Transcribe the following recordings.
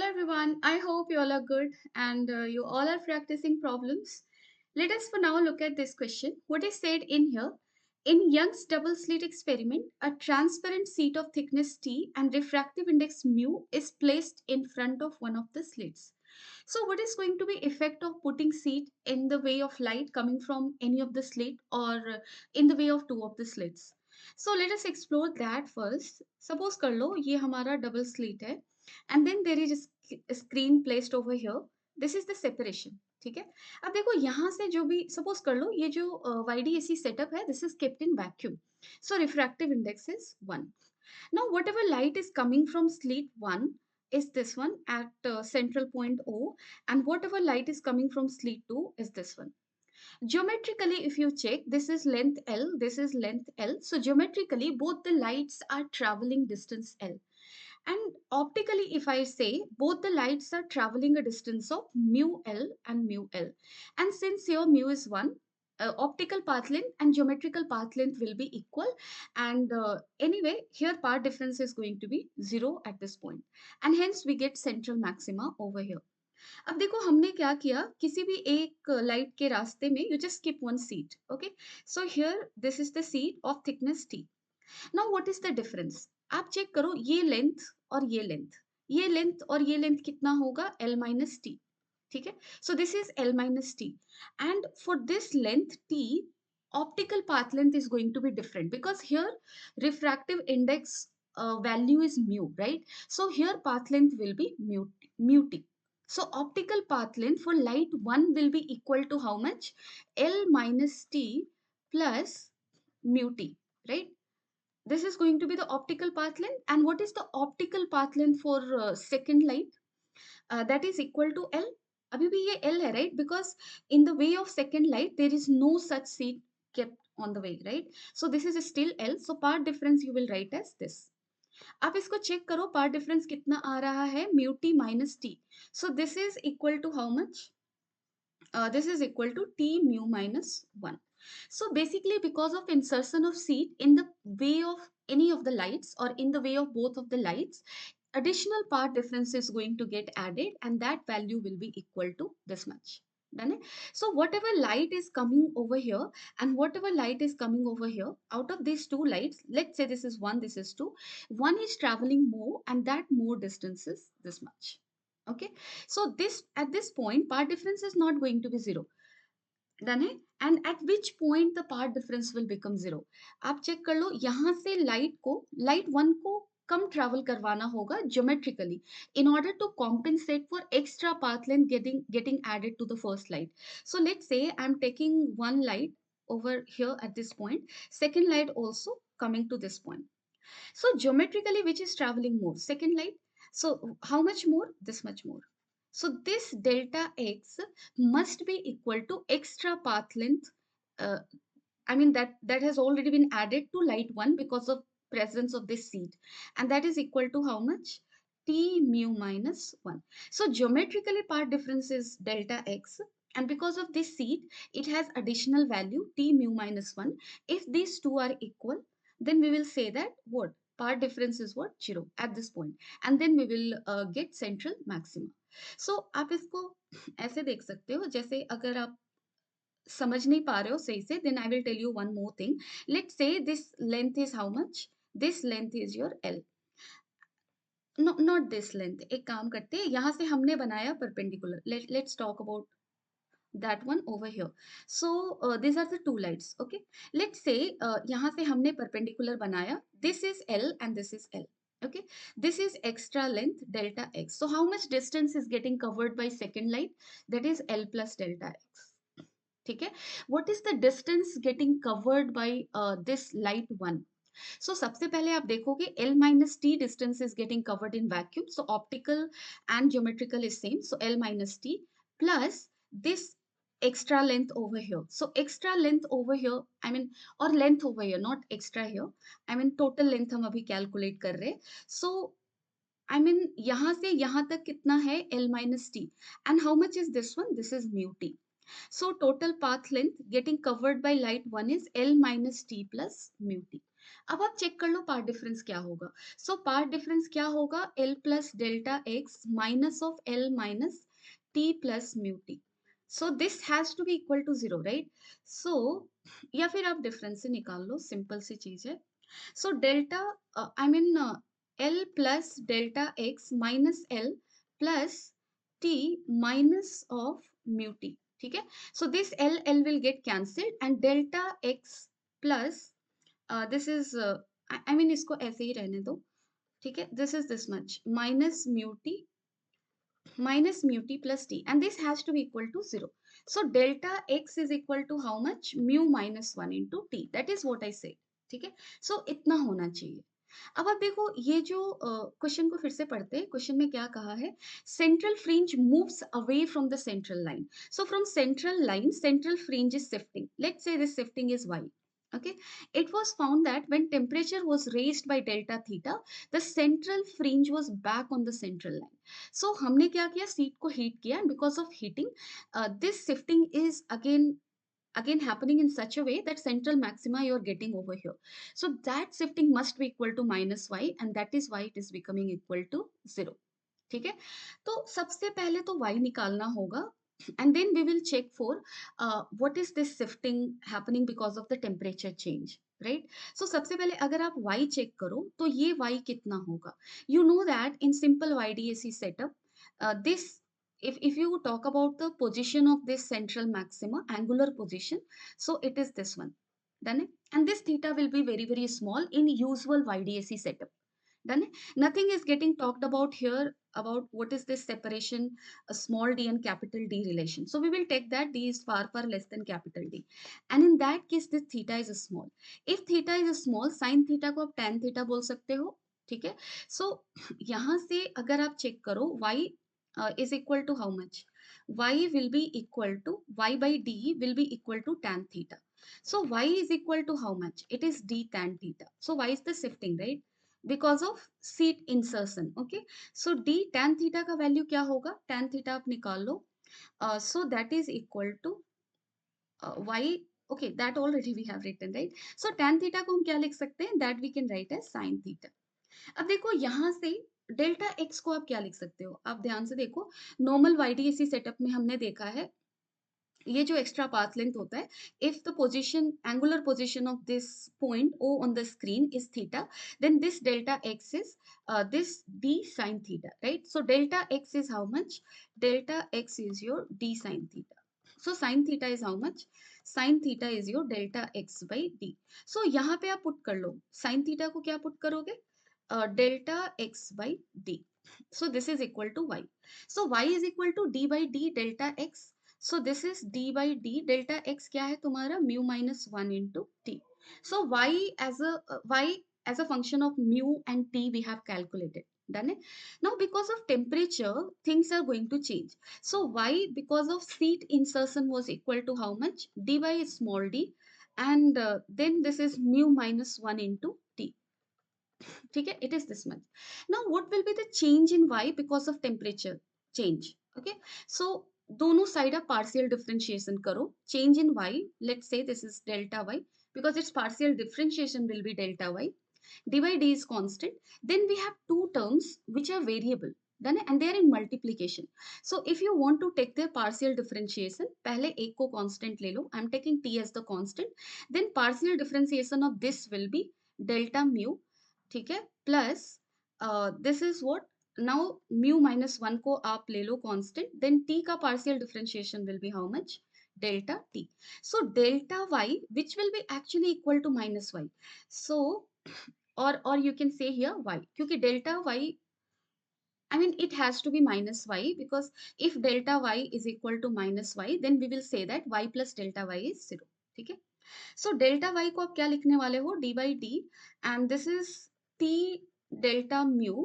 everyone, I hope you all are good and you all are practicing problems. Let us for now look at this question. What is said in here? In Young's double slit experiment, a transparent sheet of thickness T and refractive index mu is placed in front of one of the slits. So what is going to be effect of putting sheet in the way of light coming from any of the slit or in the way of two of the slits? So let us explore that first. Suppose कर लो ये हमारा double slit है and then there is a screen placed over here. This is the separation. ठीक है, अब देखो यहाँ से जो भी सपोज कर लो ये जो YDSE सेटअप है, this is kept in vacuum, so refractive index is 1. Now whatever light is coming from slit 1 is this one at central point O, and whatever light is coming from slit 2 is this one. Geometrically, if you check, this is length L, this is length L. So geometrically, both the lights are traveling distance L. And optically, if I say, both the lights are traveling a distance of mu L and mu L. And since here mu is 1, optical path length and geometrical path length will be equal. And anyway, here path difference is going to be 0 at this point. And hence we get central maxima over here. अब देखो हमने क्या किया, किसी भी एक light के रास्ते में you just skip one seat. Okay, so here this is the seat of thickness T. Now what is the difference? आप चेक करो, ये लेंथ और ये लेंथ, ये लेंथ और ये लेंथ कितना होगा? L minus T. ठीक है, so this is L minus T and for this length T optical path length is going to be different because here refractive index value is mu, right? So here path length will be mu t. So optical path length for light 1 will be equal to how much? L minus t plus mu t, right? This is going to be the optical path length. And what is the optical path length for second light? That is equal to L. अभी भी ये L है, right? Because in the way of second light, there is no such seat kept on the way, right? So this is still L. So part difference you will write as this. आप इसको check करो, path difference कितना आ रहा है? Mu T minus T. So this is equal to how much? This is equal to t mu minus 1. So basically, because of insertion of seed in the way of any of the lights or in the way of both of the lights, additional part difference is going to get added and that value will be equal to this much. Done it? So whatever light is coming over here and whatever light is coming over here, out of these two lights, let's say this is 1, this is 2, one is traveling more and that more distance is this much. Okay, so this at this point part difference is not going to be 0. Done है. And eight which point the path difference will become 0? आप check कर लो, यहाँ से light 1 को कम travel करवाना होगा geometrically in order to compensate for extra path length getting added to the first light. So let's say I'm taking one light over here at this point, second light also coming to this point. So geometrically, which is traveling more? Second light. So how much more? This much more. So this delta x must be equal to extra path length. Uh, I mean that has already been added to light 1 because of presence of this seed. And that is equal to how much? T mu minus 1. So geometrically part difference is delta x. And because of this seed, it has additional value T mu minus 1. If these two are equal, then we will say that what? Part difference is what? 0 at this point. And then we will get central maxima. So आप इसको ऐसे देख सकते हो, जैसे अगर आप समझ नहीं पा रहे हो सही से, then I will tell you one more thing. Let's say this length is how much? This length is your L. No, not this length. एक काम करते हैं, यहाँ से हमने बनाया perpendicular. Let's talk about that one over here. So these are the two lights. Okay, let's say यहाँ से हमने perpendicular बनाया. This is L and this is L. Okay, this is extra length delta x. So how much distance is getting covered by second light? That is L plus delta x. ठीक है, what is the distance getting covered by this light 1? So सबसे पहले आप देखोगे L minus T distance is getting covered in vacuum. So optical and geometrical is same. So L minus T plus this extra length over here. So extra length over here, I mean, or length over here, not extra here. I mean total length हम अभी calculate कर रहे हैं. So I mean यहाँ से यहाँ तक कितना है? L minus T. And how much is this one? This is mu T. So total path length getting covered by light 1 is L minus T plus mu T. अब आप check कर लो part difference क्या होगा। So part difference क्या होगा, L plus delta X minus of L minus T plus mu T. So this has to be equal to zero, right? So या फिर आप डिफरेंस से निकाल लो, सिंपल सी चीज है। So delta I mean L plus delta X minus L plus T minus of mu T, ठीक है? So this L L will get cancelled and delta x plus this is I mean इसको ऐसे ही रहने दो, ठीक है? This is this much minus mu t plus t and this has to be equal to 0. So delta x is equal to how much? Mu minus 1 into t. That is what I said. ठीक है? So इतना होना चाहिए। अब आप देखो ये जो क्वेश्चन को फिर से पढ़ते हैं। क्वेश्चन में क्या कहा है? Central fringe moves away from the central line. So from central line central fringe is shifting. Let's say this shifting is y. Okay, it was found that when temperature was raised by delta theta, the central fringe was back on the central line. So हमने क्या किया? Seat को heat किया and because of heating, this shifting is again happening in such a way that central maxima you are getting over here. So that shifting must be equal to minus y and that is why it is becoming equal to 0. ठीक है? तो सबसे पहले तो y निकालना होगा and then we will check for what is this shifting happening because of the temperature change, right? So सबसे पहले अगर आप y check करो तो ये y कितना होगा? You know that in simple YDSE setup, this if you talk about the position of this central maxima, angular position, so it is this one. Done it? And this theta will be very, very small in usual YDSE setup. Done it? Nothing is getting talked about here about what is this separation, a small d and capital D relation. So we will take that d is far, far less than capital D. And in that case, this theta is small. If theta is small, sin theta को आप tan theta बोल सकते हो, ठीक है? So यहाँ से अगर आप चेक करो y is equal to how much? Y will be equal to y by d will be equal to tan theta. So y is equal to how much? It is d tan theta. So y is the shifting, right? Because of seat insertion. Okay, so d tan theta का value क्या होगा? tan theta आप निकाल लो। So that is equal to y. Okay, that already we have written, right? So tan theta को हम क्या लिख सकते हैं? That we can write as sin theta. अब देखो यहाँ से डेल्टा एक्स को आप क्या लिख सकते हो? आप ध्यान से देखो, नॉर्मल वाईडीएसी सेटअप में हमने देखा है ये जो एक्स्ट्रा पाथ लेंथ होता है, if the position angular position of this point O on the screen is theta, then this delta X is this D sine theta, right? So delta X is how much? Delta X is your D sine theta. So sine theta is how much? Sine theta is your delta X by D. So यहाँ पे आप put कर लो, sine theta को क्या put करोगे? Delta X by D. So this is equal to y. So y is equal to d by d delta x. So this is d by d delta x क्या है तुम्हारा? Mu minus 1 into t. So y as a function of mu and t we have calculated. Done it? Now because of temperature things are going to change. So y because of seat insertion was equal to how much? D by small d and then this is mu minus 1 into t. ठीक है? It is this much. Now what will be the change in y because of temperature change? Okay, so दोनों side आप partial differentiation करो. Change in y, let's say this is delta y because its partial differentiation will be delta y. dy d is constant. Then we have two terms which are variable. Done and they are in multiplication. So if you want to take their partial differentiation, पहले एक को constant ले लो. I'm taking t as the constant. Then partial differentiation of this will be delta mu, ठीक है? Plus this is what now mu minus 1 को आप ले लो constant, then t का partial differentiation will be how much? Delta t. So delta y which will be actually equal to minus y. So or you can say here y, क्योंकि delta y I mean it has to be minus y because if delta y is equal to minus y then we will say that y plus delta y is 0. ठीक है? So delta Y को आप क्या लिखने वाले हो? D by D and this is T delta mu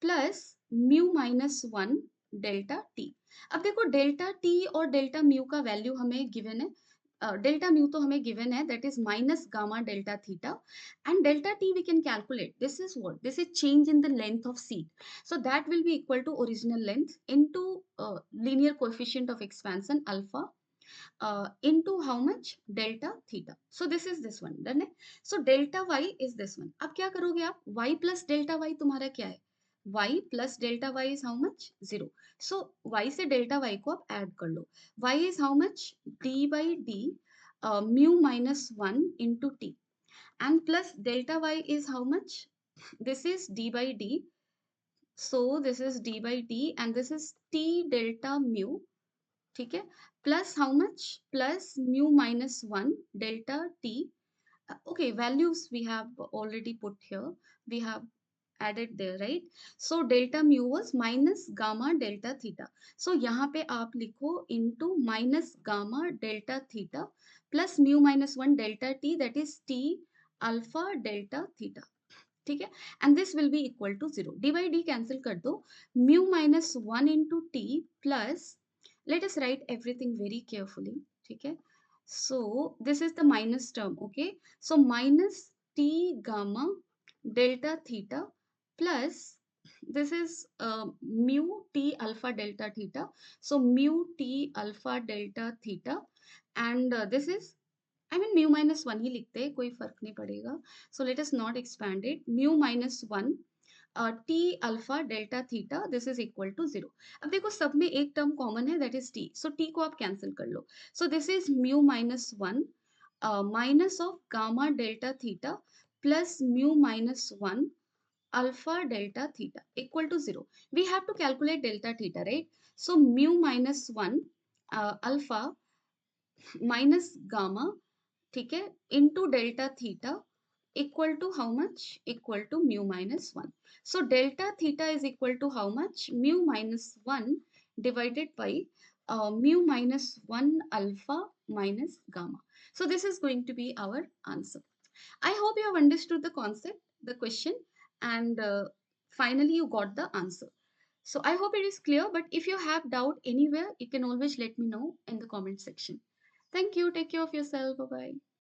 plus mu minus 1 delta T. अब देखो डेल्टा टी और डेल्टा म्यू का वैल्यू हमें गिवन है. डेल्टा म्यू तो हमें गिवन है, that is minus gamma delta theta and delta T V can calculate. This is what? This is change in the length of seat. So that will be equal to original length into linear coefficient of expansion alpha into how much? Delta theta. So this is this one, done है? So delta y is this one. अब क्या करोगे आप? Y plus delta y तुम्हारा क्या है? Y plus delta y is how much? 0. So y से delta y को आप add कर लो. Y is how much? D by d mu minus 1 into t. And plus delta y is how much? This is d by d. So this is d by d and this is t delta mu. ठीक है, plus how much? Plus mu minus one delta T. Okay, values we have already put here, we have added there, right? So delta mu was minus gamma delta theta. So यहाँ पे आप लिखो into minus gamma delta theta plus mu minus 1 delta t, that is t alpha delta theta. ठीक है, and this will be equal to 0. D by D cancel कर दो. Mu minus 1 into T plus, let us write everything very carefully. ठीक है, so this is the minus term. Okay, so minus T gamma delta theta plus this is mu t alpha delta theta. So mu t alpha delta theta and this is, I mean mu minus one ही लिखते हैं, कोई फर्क नहीं पड़ेगा. So let us not expand it. Mu minus one T alpha delta theta, this is equal to 0. अब देखो सब में एक टर्म कॉमन है, that is T. So T को आप कैंसिल कर लो. So this is mu minus one minus of gamma delta theta plus mu minus one alpha delta theta equal to 0. We have to calculate delta theta, right? So mu minus 1 alpha minus gamma, ठीक है, into delta theta equal to how much? Equal to mu minus 1. So delta theta is equal to how much? Mu minus 1 divided by mu minus 1 alpha minus gamma. So this is going to be our answer. I hope you have understood the concept, the question, and finally you got the answer. So I hope it is clear, but if you have doubt anywhere, you can always let me know in the comment section. Thank you. Take care of yourself. Bye bye.